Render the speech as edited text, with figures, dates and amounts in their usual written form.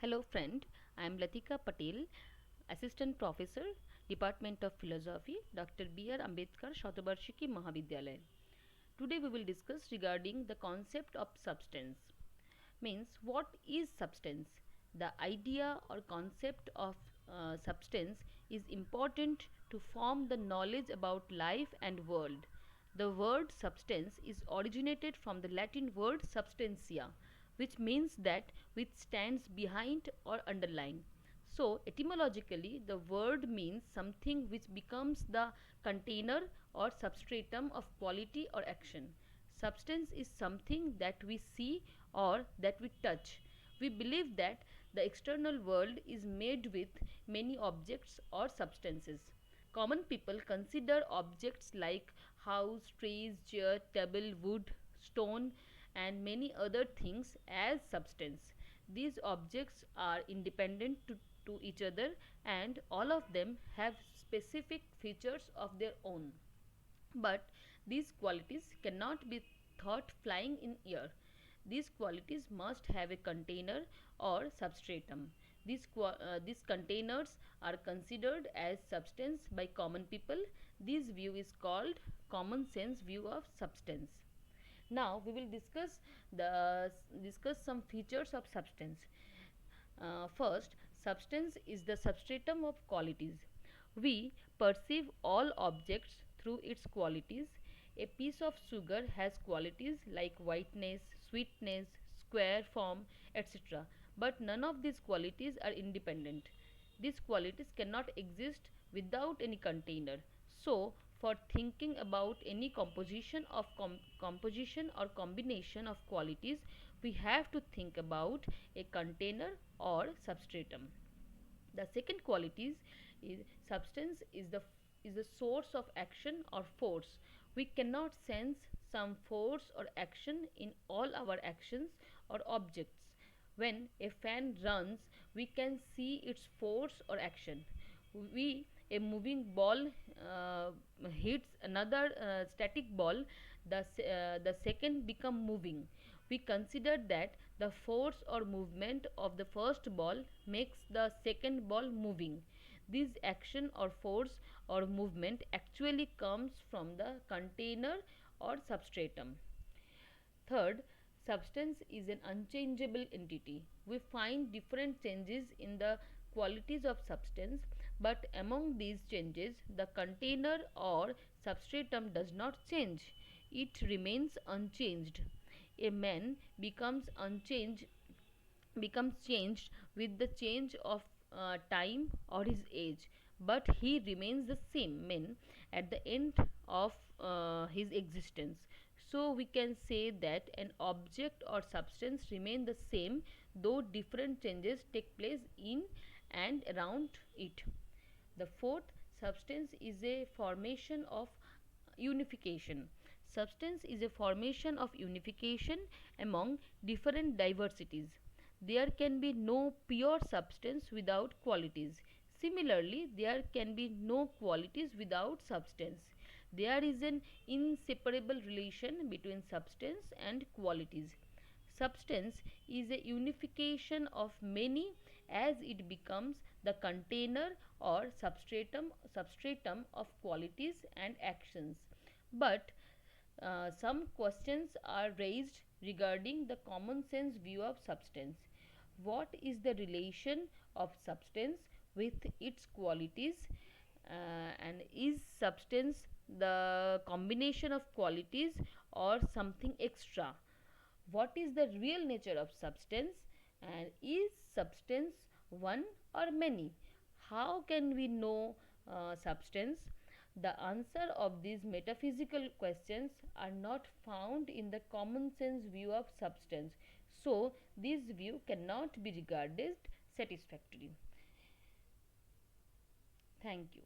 Hello friend, I am Latika Patel, Assistant Professor, Department of Philosophy, Dr. B.R. Ambedkar Shatavarshiki Mahavidyalaya. Today we will discuss regarding the concept of substance. Means what is substance? The idea or concept of substance is important to form the knowledge about life and world. The word substance is originated from the Latin word substantia, which means that which stands behind or underlying. So, etymologically, the word means something which becomes the container or substratum of quality or action. Substance is something that we see or that we touch. We believe that the external world is made with many objects or substances. Common people consider objects like house, trees, chair, table, wood, stone, and many other things as substance. These objects are independent to each other and all of them have specific features of their own. But these qualities cannot be thought flying in air. These qualities must have a container or substratum. These containers are considered as substance by common people. This view is called common sense view of substance. Now we will discuss some features of substance. First, substance is the substratum of qualities. We perceive all objects through its qualities. A piece of sugar has qualities like whiteness, sweetness, square form, etc. But none of these qualities are independent. These qualities cannot exist without any container. So, for thinking about any composition or combination of qualities, we have to think about a container or substratum. The second qualities is substance is the source of action or force. We cannot sense some force or action in all our actions or objects. When a fan runs, we can see its force or action. We A moving ball hits another static ball, the second become moving. We consider that the force or movement of the first ball makes the second ball moving. This action or force or movement actually comes from the container or substratum. Third, substance is an unchangeable entity. We find different changes in the qualities of substance, but among these changes, the container or substratum does not change. It remains unchanged. A man becomes changed with the change of time or his age, but he remains the same man at the end of his existence. So we can say that an object or substance remain the same though different changes take place in and around it. The fourth, substance is a formation of unification. Substance is a formation of unification among different diversities. There can be no pure substance without qualities. Similarly, there can be no qualities without substance. There is an inseparable relation between substance and qualities. Substance is a unification of many as it becomes the container or substratum of qualities and actions. But some questions are raised regarding the common sense view of substance. What is the relation of substance with its qualities? And is substance the combination of qualities or something extra? What is the real nature of substance, and is substance one or many? How can we know substance? The answer of these metaphysical questions are not found in the common sense view of substance, so this view cannot be regarded satisfactory. Thank you.